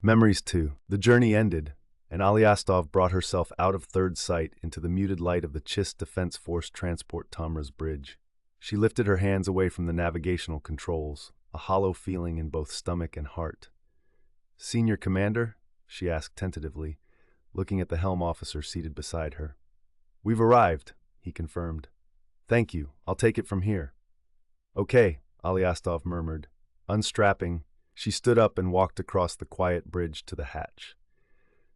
Memories too. The journey ended, and Alyastov brought herself out of third sight into the muted light of the Chist Defense Force Transport Tamra's bridge. She lifted her hands away from the navigational controls, a hollow feeling in both stomach and heart. "Senior Commander?" she asked tentatively, looking at the helm officer seated beside her. "We've arrived," he confirmed. "Thank you. I'll take it from here." "Okay," Alyastov murmured. Unstrapping, she stood up and walked across the quiet bridge to the hatch.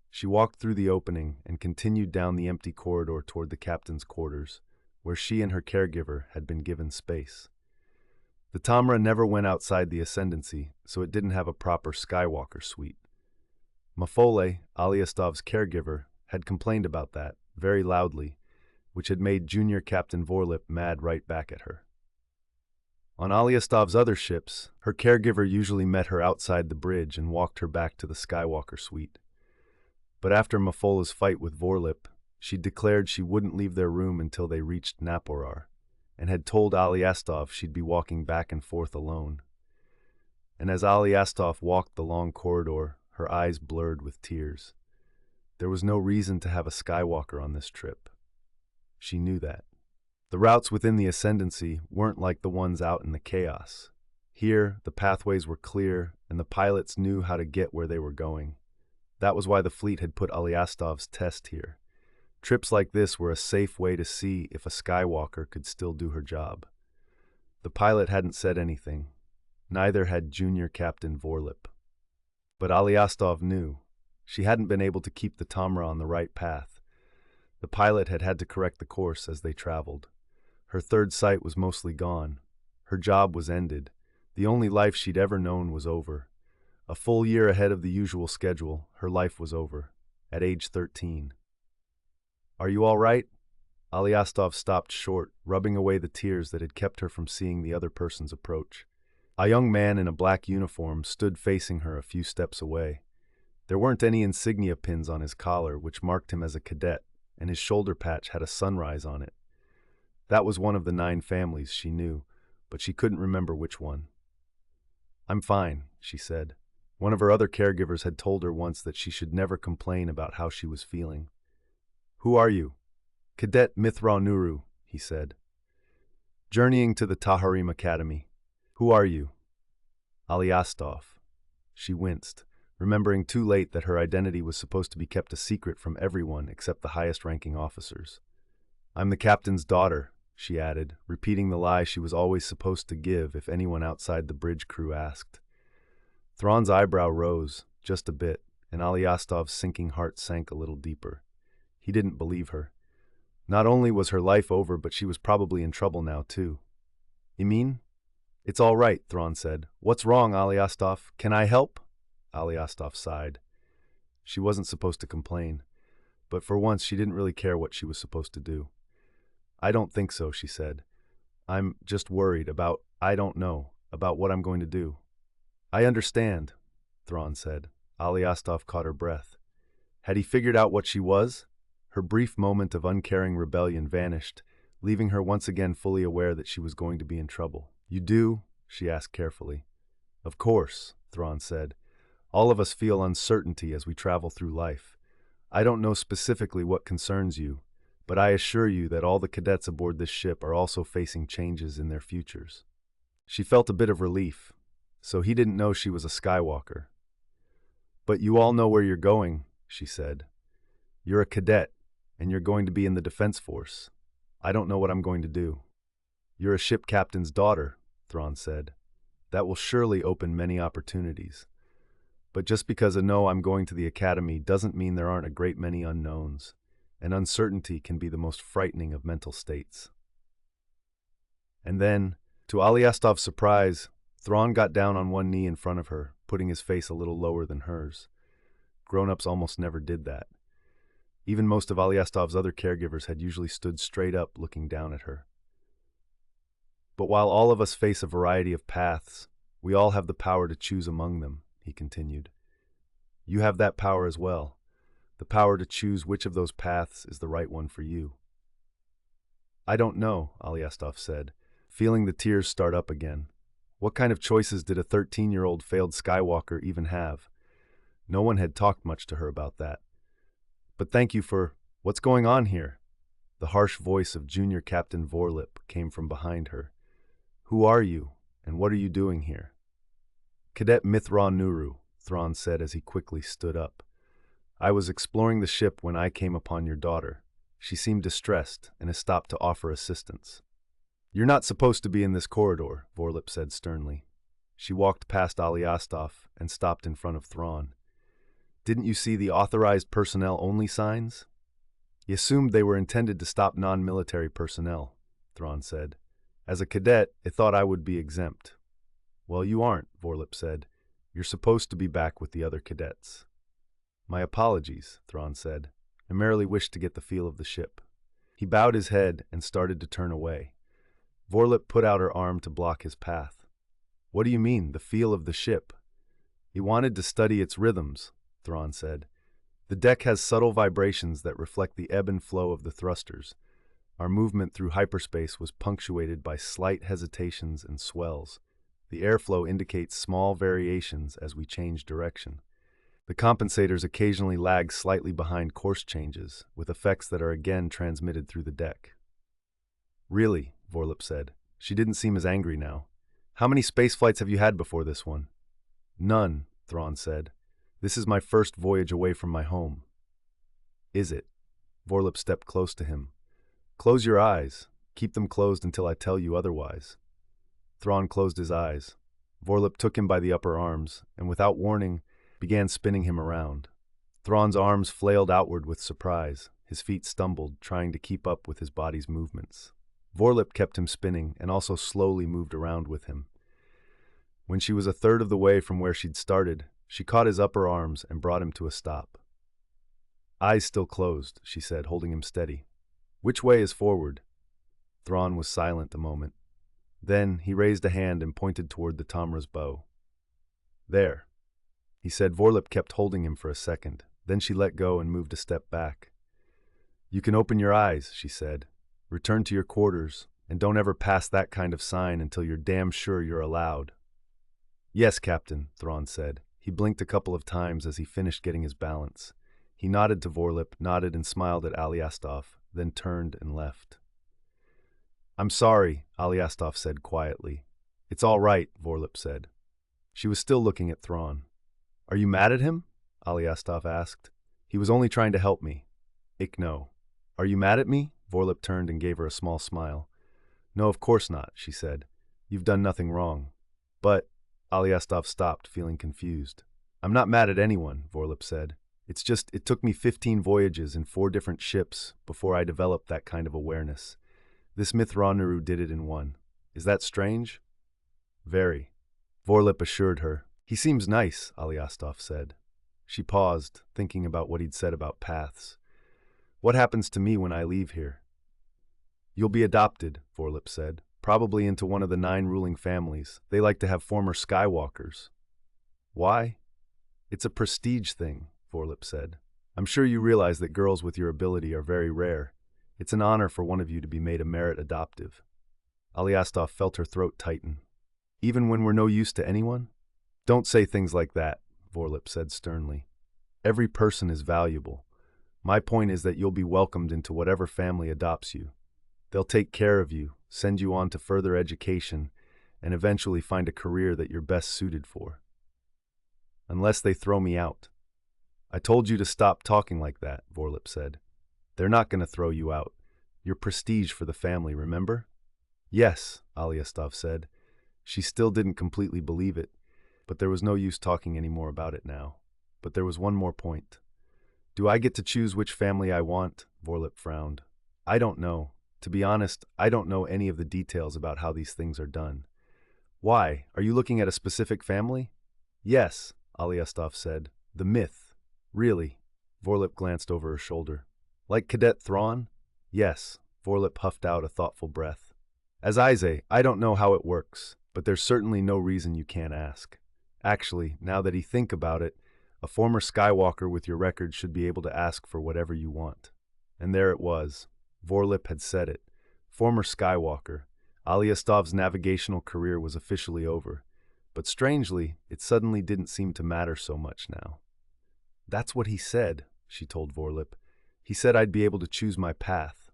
She walked through the opening and continued down the empty corridor toward the captain's quarters, where she and her caregiver had been given space. The Tamra never went outside the Ascendancy, so it didn't have a proper Skywalker suite. Mafole, Alyastov's caregiver, had complained about that, very loudly, which had made Junior Captain Vorlip mad right back at her. On Alyastov's other ships, her caregiver usually met her outside the bridge and walked her back to the Skywalker suite. But after Mafola's fight with Vorlip, she declared she wouldn't leave their room until they reached Naporar, and had told Alyastov she'd be walking back and forth alone. And as Alyastov walked the long corridor, her eyes blurred with tears. There was no reason to have a Skywalker on this trip. She knew that. The routes within the Ascendancy weren't like the ones out in the chaos. Here, the pathways were clear, and the pilots knew how to get where they were going. That was why the fleet had put Alyastov's test here. Trips like this were a safe way to see if a Skywalker could still do her job. The pilot hadn't said anything. Neither had Junior Captain Vorlip. But Alyastov knew. She hadn't been able to keep the Tamra on the right path. The pilot had had to correct the course as they traveled. Her third sight was mostly gone. Her job was ended. The only life she'd ever known was over. A full year ahead of the usual schedule, her life was over, at age 13. "Are you all right?" Alyastov stopped short, rubbing away the tears that had kept her from seeing the other person's approach. A young man in a black uniform stood facing her a few steps away. There weren't any insignia pins on his collar, which marked him as a cadet, and his shoulder patch had a sunrise on it. That was one of the 9 families, she knew, but she couldn't remember which one. "I'm fine," she said. One of her other caregivers had told her once that she should never complain about how she was feeling. "Who are you?" "Cadet Mithra Nuru," he said. "Journeying to the Taharim Academy." "Who are you?" "Alyastov." She winced, remembering too late that her identity was supposed to be kept a secret from everyone except the highest-ranking officers. "I'm the captain's daughter," she added, repeating the lie she was always supposed to give if anyone outside the bridge crew asked. Thrawn's eyebrow rose, just a bit, and Alyastov's sinking heart sank a little deeper. He didn't believe her. Not only was her life over, but she was probably in trouble now, too. "You mean?" "It's all right," Thrawn said. "What's wrong, Alyastov? Can I help?" Alyastov sighed. She wasn't supposed to complain, but for once she didn't really care what she was supposed to do. "I don't think so," she said. "I'm just worried about, I don't know, about what I'm going to do." "I understand," Thrawn said. Alyastov caught her breath. Had he figured out what she was? Her brief moment of uncaring rebellion vanished, leaving her once again fully aware that she was going to be in trouble. "You do?" she asked carefully. "Of course," Thrawn said. "All of us feel uncertainty as we travel through life. I don't know specifically what concerns you, but I assure you that all the cadets aboard this ship are also facing changes in their futures." She felt a bit of relief. So he didn't know she was a Skywalker. "But you all know where you're going," she said. "You're a cadet, and you're going to be in the Defense Force. I don't know what I'm going to do." "You're a ship captain's daughter," Thrawn said. "That will surely open many opportunities. But just because I know I'm going to the academy doesn't mean there aren't a great many unknowns, and uncertainty can be the most frightening of mental states." And then, to Alyastov's surprise, Thrawn got down on one knee in front of her, putting his face a little lower than hers. Grown-ups almost never did that. Even most of Alyastov's other caregivers had usually stood straight up looking down at her. "But while all of us face a variety of paths, we all have the power to choose among them," he continued. "You have that power as well, the power to choose which of those paths is the right one for you." "I don't know," Alyastov said, feeling the tears start up again. What kind of choices did a 13-year-old failed Skywalker even have? No one had talked much to her about that. But thank you for… What's going on here? The harsh voice of Junior Captain Vorlip came from behind her. Who are you, and what are you doing here? Cadet Mithra Nuru, Thrawn said as he quickly stood up. I was exploring the ship when I came upon your daughter. She seemed distressed and has stopped to offer assistance. You're not supposed to be in this corridor, Vorlip said sternly. She walked past Alyastov and stopped in front of Thrawn. Didn't you see the authorized personnel only signs? He assumed they were intended to stop non-military personnel, Thrawn said. As a cadet, I thought I would be exempt. Well, you aren't, Vorlip said. You're supposed to be back with the other cadets. My apologies, Thrawn said. I merely wished to get the feel of the ship. He bowed his head and started to turn away. Vorlip put out her arm to block his path. What do you mean, the feel of the ship? He wanted to study its rhythms, Thrawn said. The deck has subtle vibrations that reflect the ebb and flow of the thrusters. Our movement through hyperspace was punctuated by slight hesitations and swells. The airflow indicates small variations as we change direction. The compensators occasionally lag slightly behind course changes, with effects that are again transmitted through the deck. Really, Vorlip said. She didn't seem as angry now. How many space flights have you had before this one? None, Thrawn said. This is my first voyage away from my home. Is it? Vorlip stepped close to him. Close your eyes. Keep them closed until I tell you otherwise. Thrawn closed his eyes. Vorlip took him by the upper arms, and without warning, began spinning him around. Thrawn's arms flailed outward with surprise. His feet stumbled, trying to keep up with his body's movements. Vorlip kept him spinning and also slowly moved around with him. When she was a third of the way from where she'd started, she caught his upper arms and brought him to a stop. Eyes still closed, she said, holding him steady. Which way is forward? Thrawn was silent a moment. Then he raised a hand and pointed toward the Tamra's bow. There, he said. Vorlip kept holding him for a second. Then she let go and moved a step back. You can open your eyes, she said. Return to your quarters, and don't ever pass that kind of sign until you're damn sure you're allowed. Yes, Captain, Thrawn said. He blinked a couple of times as he finished getting his balance. He nodded to Vorlip, nodded and smiled at Alyastov, then turned and left. I'm sorry, Alyastov said quietly. It's all right, Vorlip said. She was still looking at Thrawn. Are you mad at him? Alyastov asked. He was only trying to help me. Ich no. Are you mad at me? Vorlip turned and gave her a small smile. No, of course not, she said. You've done nothing wrong. But… Alyastov stopped, feeling confused. I'm not mad at anyone, Vorlip said. It's just, it took me 15 voyages in 4 different ships before I developed that kind of awareness. This Mithra Nuru did it in one. Is that strange? Very. Vorlip assured her. He seems nice, Alyastov said. She paused, thinking about what he'd said about paths. What happens to me when I leave here? You'll be adopted, Vorlip said. Probably into one of the 9 ruling families. They like to have former Skywalkers. Why? It's a prestige thing, Vorlip said. I'm sure you realize that girls with your ability are very rare. It's an honor for one of you to be made a merit adoptive. Alyastov felt her throat tighten. Even when we're no use to anyone? Don't say things like that, Vorlip said sternly. Every person is valuable. My point is that you'll be welcomed into whatever family adopts you. They'll take care of you, send you on to further education, and eventually find a career that you're best suited for. Unless they throw me out. I told you to stop talking like that, Vorlip said. They're not going to throw you out. You're prestige for the family, remember? Yes, Alyastov said. She still didn't completely believe it, but there was no use talking any more about it now. But there was one more point. Do I get to choose which family I want? Vorlip frowned. I don't know. To be honest, I don't know any of the details about how these things are done. Why? Are you looking at a specific family? Yes, Alyastov said. The myth. Really? Vorlip glanced over her shoulder. Like Cadet Thrawn? Yes, Vorlip puffed out a thoughtful breath. As I say, I don't know how it works, but there's certainly no reason you can't ask. Actually, now that I think about it, a former Skywalker with your record should be able to ask for whatever you want. And there it was. Vorlip had said it. Former Skywalker. Alyastov's navigational career was officially over. But strangely, it suddenly didn't seem to matter so much now. That's what he said, she told Vorlip. He said I'd be able to choose my path.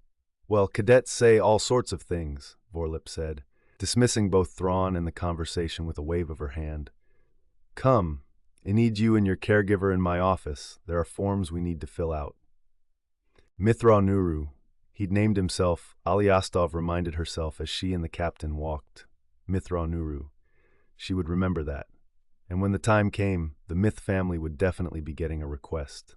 Well, cadets say all sorts of things, Vorlip said, dismissing both Thrawn and the conversation with a wave of her hand. Come, I need you and your caregiver in my office. There are forms we need to fill out. Mithra Nuru. He'd named himself, Alyastov reminded herself as she and the captain walked. Mithra Nuru. She would remember that. And when the time came, the Myth family would definitely be getting a request.